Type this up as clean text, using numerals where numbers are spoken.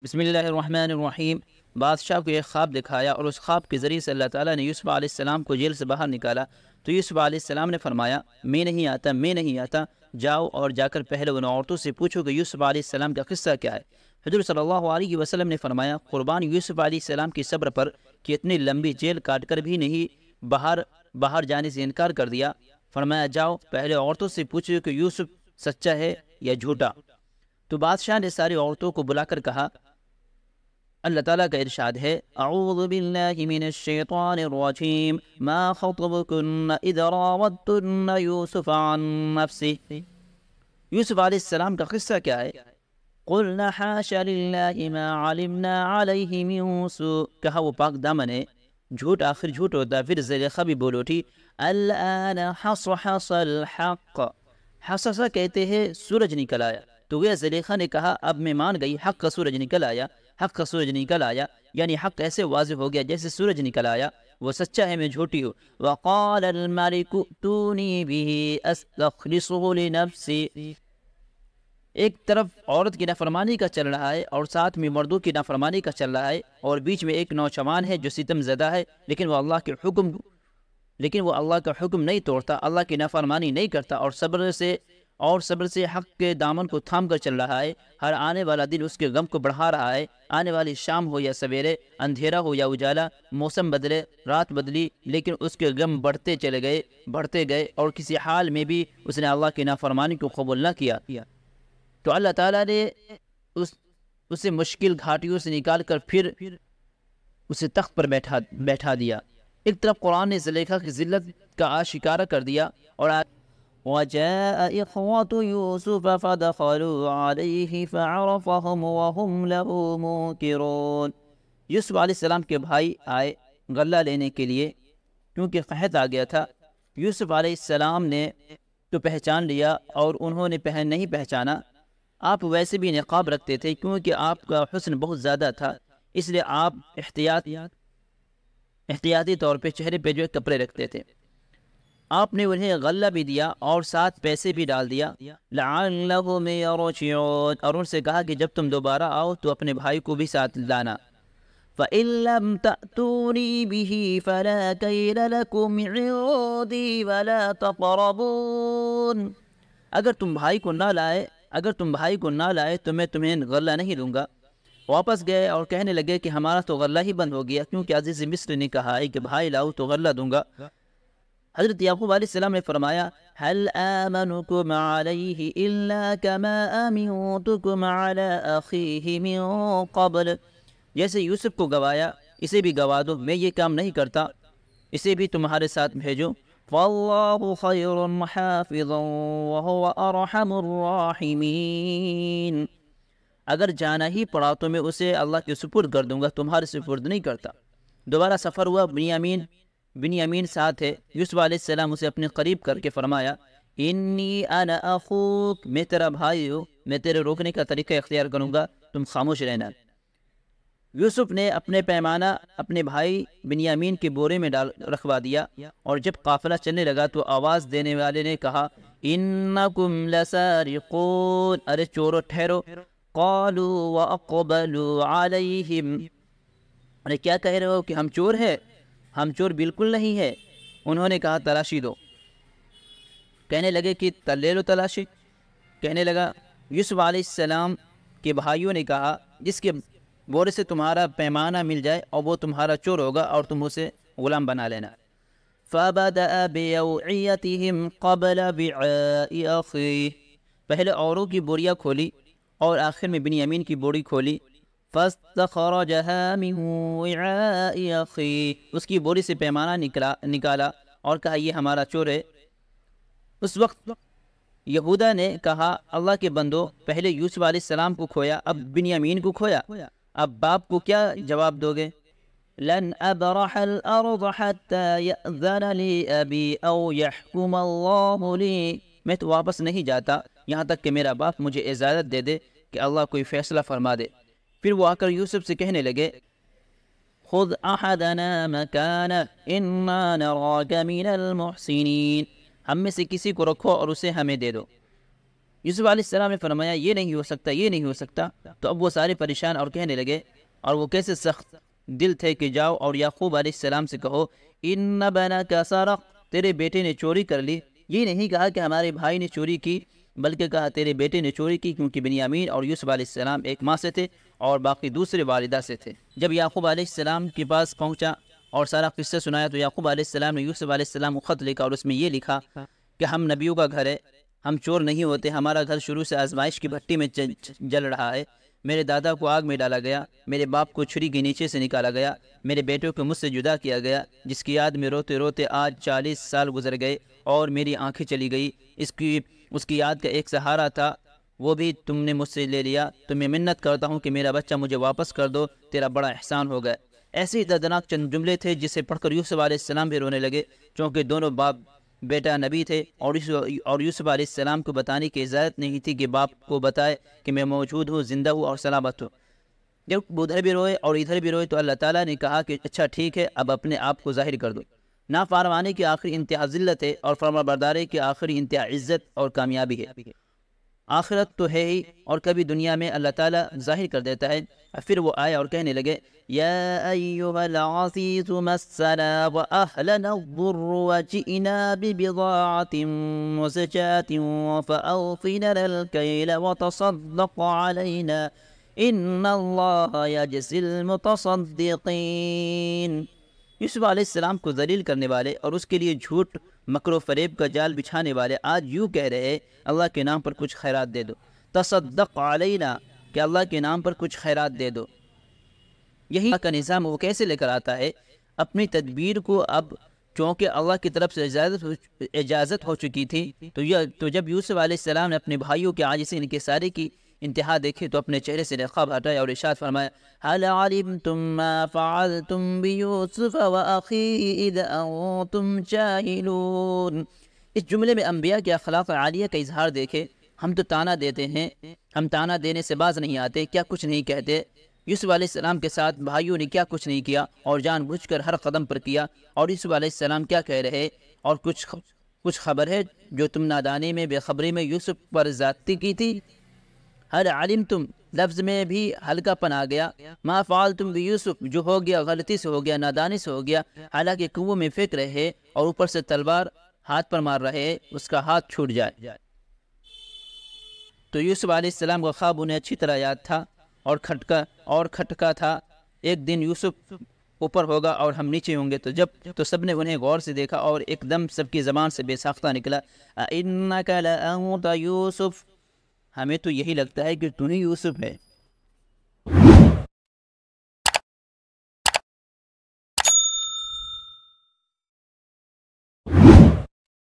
بسم اللہ الرحمن الرحیم۔ بادشاہ کو ایک خواب دکھایا اور اس خواب کے ذریعے سے اللہ تعالیٰ نے یوسف علیہ السلام کو جیل سے باہر نکالا۔ تو یوسف علیہ السلام نے فرمایا میں نہیں آتا، جاؤ اور جا کر پہلے ان عورتوں سے پوچھو کہ یوسف علیہ السلام کا قصہ کیا ہے۔ حضور صلی اللہ علیہ وسلم نے فرمایا قربان یوسف علیہ السلام کی صبر پر کہ اتنی لمبی جیل کاٹ کر بھی نہیں باہر جانے سے انکار کر دیا۔ فرمایا جاؤ پہلے عورتوں سے پوچھو کہ یوسف سچا ہے یا جھوٹا۔ تو بادشاہ نے ساری عورتوں کو بلا کر کہا، اللہ تعالیٰ کا ارشاد ہے اعوذ باللہ من الشیطان الرجیم ما خطبکن اذ راودتن یوسف عن نفسہ۔ یوسف علیہ السلام کا قصہ کیا ہے؟ قلنا حاش للہ ما علمنا علیہ من سوء، کہا وہ پاک دامن ہے، جھوٹ آخر جھوٹ ہوتا ہے۔ پھر زلیخا بھی بول اٹھی الآن حصحص الحق، حصصہ کہتے ہیں سورج نکل آیا۔ تو وہ زلیخا نے کہا اب میں مان گئی، حق کا سورج نکل آیا، حق کا سورج نکل آیا، یعنی حق ایسے واضح ہو گیا جیسے سورج نکل آیا، وہ سچا ہے میں جھوٹی ہوں۔ وقال الملك ائتوني به استخلصه لنفسي، ایک طرف عورت کی نافرمانی کا چل رہا ہے اور ساتھ میں مردوں کی نافرمانی کا چل رہا ہے، اور بیچ میں ایک نوجوان ہے جو ستم زدہ ہے لیکن وہ اللہ کا حکم نہیں توڑتا، اللہ کی نافرمانی نہیں کرتا، اور صبر سے حق کے دامن کو تھام کر چل رہا ہے۔ ہر آنے والا دن اس کے غم کو بڑھا رہا ہے، آنے والی شام ہو یا سویرے، اندھیرا ہو یا اجالا، موسم بدلے، رات بدلی، لیکن اس کے غم بڑھتے گئے اور کسی حال میں بھی اس نے اللہ کی نافرمانی کو قبول نہ کیا۔ تو اللہ تعالیٰ نے اسے مشکل گھاٹیوں سے نکال کر پھر اسے تخت پر بیٹھا دیا۔ ایک طرف قرآن نے زلیخا کی ذلت کا آشکارا کر دیا، اور وَجَاءَ إِخْوَةُ يُوسُفَ فَدَخَلُوا عَلَيْهِ فَعَرَفَهُمْ وَهُمْ لَهُ مُنكِرُونَ، یوسف علیہ السلام کے بھائی آئے غلہ لینے کے لیے کیونکہ قحط آ گیا تھا۔ یوسف علیہ السلام نے تو پہچان لیا اور انہوں نے نہیں پہچانا۔ آپ ویسے بھی نقاب رکھتے تھے کیونکہ آپ کا حسن بہت زیادہ تھا، اس لیے آپ احتیاطی طور پہ چہرے پہ جو کپڑے رکھتے تھے۔ آپ نے انہیں غلہ بھی دیا اور ساتھ پیسے بھی ڈال دیا، لعلہم یرجعون، اور ان سے کہا کہ جب تم دوبارہ آؤ تو اپنے بھائی کو بھی ساتھ لانا۔ فَإِن لَّمْ تَأْتُونِي بِهِ فَلَا كَيْلَ لَكُمْ عِندِي وَلَا تَقْرَبُونِ، اگر تم بھائی کو نہ لائے تو میں تمہیں غلہ نہیں دوں گا۔ واپس گئے اور کہنے لگے کہ ہمارا تو غلہ ہی بند ہو گیا کیونکہ عزیز مصر نے کہا ہے کہ بھائی لاؤ تو غلہ دوں گا۔ حضرت یعقوب علیہ السلام نے فرمایا هل آمنكم عليه إلا كما آمنتكم على أخيه من قبل، جیسے یوسف کو گوایا اسے بھی گوا دو، میں یہ کام نہیں کرتا، اسے بھی تمہارے ساتھ بھیجو۔ فاللہ خیر حافظا وهو ارحم الراحمین، اگر جانا ہی پڑا تو میں اسے اللہ کے سپرد کر دوں گا، تمہارے سپرد نہیں کرتا۔ دوبارہ سفر ہوا، بنیامین ساتھ ہے۔ یوسف علیہ السلام اسے اپنے قریب کر کے فرمایا انی انا اخوک، میں تیرا بھائی ہوں، میں تیرے روکنے کا طریقہ اختیار کروں گا، تم خاموش رہنا۔ یوسف نے اپنے پیمانہ اپنے بھائی بنیامین کے بورے میں رکھوا دیا، اور جب قافلہ چلنے لگا تو آواز دینے والے نے کہا انکم لسارقون، ارے چورو ٹھہرو۔ قالوا واقبلوا علیہم، ارے کیا کہہ رہے ہو کہ ہم چور ہیں؟ ہم چور بالکل نہیں ہے۔ انہوں نے کہا تلاشی دو، کہنے لگے کہ لے لو تلاشی۔ کہنے لگا یوسف علیہ السلام کے بھائیوں نے کہا جس کے بورے سے تمہارا پیمانہ مل جائے اور وہ تمہارا چور ہوگا اور تم اسے غلام بنا لینا۔ فَبَدَأَ بِأَوْعِيَتِهِمْ قَبْلَ وِعَاءِ أَخِيهِ، پہلے اوروں کی بوریاں کھولی اور آخر میں بنیامین کی بوری کھولی۔ فَاسْتَخْرَجَهَا مِنْ وِعَاءِ أَخِيهِ، اس کی بوری سے پیمانہ نکالا اور کہا یہ ہمارا چور ہے۔ اس وقت یہودا نے کہا اللہ کے بندو، پہلے یوسف علیہ السلام کو کھویا، اب بنیامین کو کھویا، اب باپ کو کیا جواب دو گے؟ لَنْ أَبْرَحَ الْأَرْضَ حَتَّى يَأْذَنَ لِي أَبِي أَوْ يَحْكُمَ اللَّهُ لِي، میں تو واپس نہیں جاتا یہاں تک کہ میرا باپ مجھے اجازت دے دے کہ اللہ کوئی فیصلہ فرما دے۔ پھر وہ آ کر یوسف سے کہنے لگے خُذْ أَحَدَنَا مَكَانَهُ إِنَّا نَرَاكَ مِنَ الْمُحْسِنِينَ، ہم میں سے کسی کو رکھو اور اسے ہمیں دے دو۔ یوسف علیہ السلام نے فرمایا یہ نہیں ہو سکتا، یہ نہیں ہو سکتا۔ تو اب وہ سارے پریشان اور کہنے لگے، اور وہ کیسے سخت دل تھے کہ جاؤ اور یعقوب علیہ السلام سے کہو ان بناک سرق، تیرے بیٹے نے چوری کر لی۔ یہ نہیں کہا کہ ہمارے بھائی نے چوری کی، بلکہ کہا تیرے بیٹے نے چوری کی، کیونکہ بنیامین اور یوسف علیہ السلام ایک ماں سے تھے اور باقی دوسرے والدہ سے تھے۔ جب یعقوب علیہ السلام کے پاس پہنچا اور سارا قصہ سنایا تو یعقوب علیہ السلام نے یوسف علیہ السلام کو خط لکھا، اور اس میں یہ لکھا کہ ہم نبیوں کا گھر ہے، ہم چور نہیں ہوتے، ہمارا گھر شروع سے آزمائش کی بھٹی میں جل رہا ہے۔ میرے دادا کو آگ میں ڈالا گیا، میرے باپ کو چھری کے نیچے سے نکالا گیا، میرے بیٹوں کو مجھ سے جدا کیا گیا، جس کی یاد میں روتے روتے آج 40 سال گزر گئے اور میری آنکھیں چلی گئی۔ اس کی یاد کا ایک سہارا تھا، وہ بھی تم نے مجھ سے لے لیا۔ تو میں منت کرتا ہوں کہ میرا بچہ مجھے واپس کر دو، تیرا بڑا احسان ہو گیا۔ ایسے ہی دردناک چند جملے تھے جسے پڑھ کر یوسف علیہ السلام بھی رونے لگے، چونکہ دونوں باپ بیٹا نبی تھے، اور یوسف علیہ السلام کو بتانے کی اجازت نہیں تھی کہ باپ کو بتائے کہ میں موجود ہوں، زندہ ہوں اور سلامت ہوں۔ جب ادھر بھی روئے اور ادھر بھی روئے تو اللہ تعالیٰ نے کہا کہ اچھا ٹھیک ہے، اب اپنے آپ کو ظاہر کر دو۔ نافرمانی کی آخری انتہا ذلت ہے اور فرمانبرداری کی آخری انتہا عزت اور کامیابی ہے۔ آخرت تو ہے ہی، اور کبھی دنیا میں اللہ تعالیٰ ظاہر کر دیتا ہے۔ پھر وہ آئے اور کہنے لگے یا ایھا العزیز مسنا واہلنا الضر وجئنا ببضاعۃ مزجاۃ فاوفنا الکیل وتصدق علینا ان اللہ یجزی المتصدقین۔ یوسف علیہ السلام کو ذلیل کرنے والے اور اس کے لیے جھوٹ مکر و فریب کا جال بچھانے والے آج یوں کہہ رہے اللہ کے نام پر کچھ خیرات دے دو، تصدق علینا کہ اللہ کے نام پر کچھ خیرات دے دو۔ یہی اللہ کا نظام وہ کیسے لے کر آتا ہے اپنی تدبیر کو، اب چونکہ اللہ کی طرف سے اجازت ہو چکی تھی تو جب یوسف علیہ السلام نے اپنے بھائیوں کے عاجزی انکساری کی انتہا دیکھی تو اپنے چہرے سے نقاب ہٹایا اور ارشاد فرمایا هل علمتم ما فعلتم بيوسف واخيه اذ انتم جاهلون۔ اس جملے میں انبیاء کے اخلاق عالیہ کا اظہار دیکھے۔ ہم تو تانا دیتے ہیں، ہم تانا دینے سے باز نہیں آتے، کیا کچھ نہیں کہتے۔ یوسف علیہ السلام کے ساتھ بھائیوں نے کیا کچھ نہیں کیا اور جان بوجھ کر ہر قدم پر کیا۔ اور یوسف علیہ السلام کیا کہہ رہے، اور کچھ خبر ہے جو تم نادانی میں بے خبری میں یوسف پر زیادتی کی تھی۔ ہر علمتم لفظ میں بھی ہلکا پن آ گیا، ما فعلتم بیوسف جو ہو گیا غلطی سے ہو گیا، نادانی سے ہو گیا، حالانکہ کنویں میں پھینک رہے اور اوپر سے تلوار ہاتھ پر مار رہے اس کا ہاتھ چھوٹ جائے۔ تو یوسف علیہ السلام کا خواب انہیں اچھی طرح یاد تھا اور کھٹکا تھا، ایک دن یوسف اوپر ہوگا اور ہم نیچے ہوں گے۔ تو سب نے انہیں غور سے دیکھا اور ایک دم سب کی زبان سے بے ساختہ نکلا اِنَّكَ لَأَنْتَ یوسف، ہمیں تو یہی لگتا ہے کہ تو ہی یوسف ہے۔